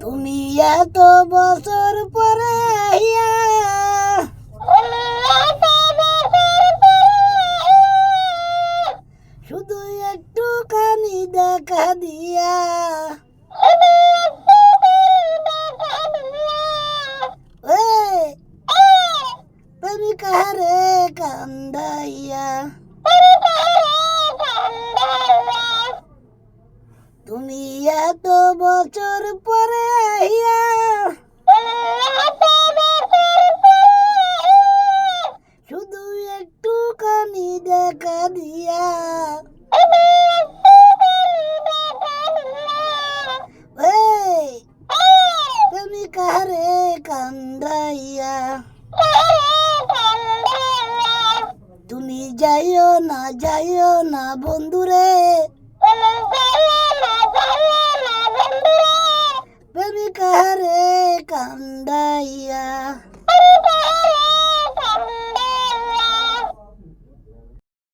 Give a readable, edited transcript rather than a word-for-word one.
তুমি এত বছর পরে আইয়া শুধু একটুখানি দেখা দিয়া ওই তুমি কাহারে কান্দাইয়া তুমি এত বছর পরে আইয়া শুধু একটুখানি দেখা দিয়া ওই তুমি কাহারে কান্দাইয়া তুমি যাইও না বন্ধুরে তুমি কাহারে কান্দাইয়া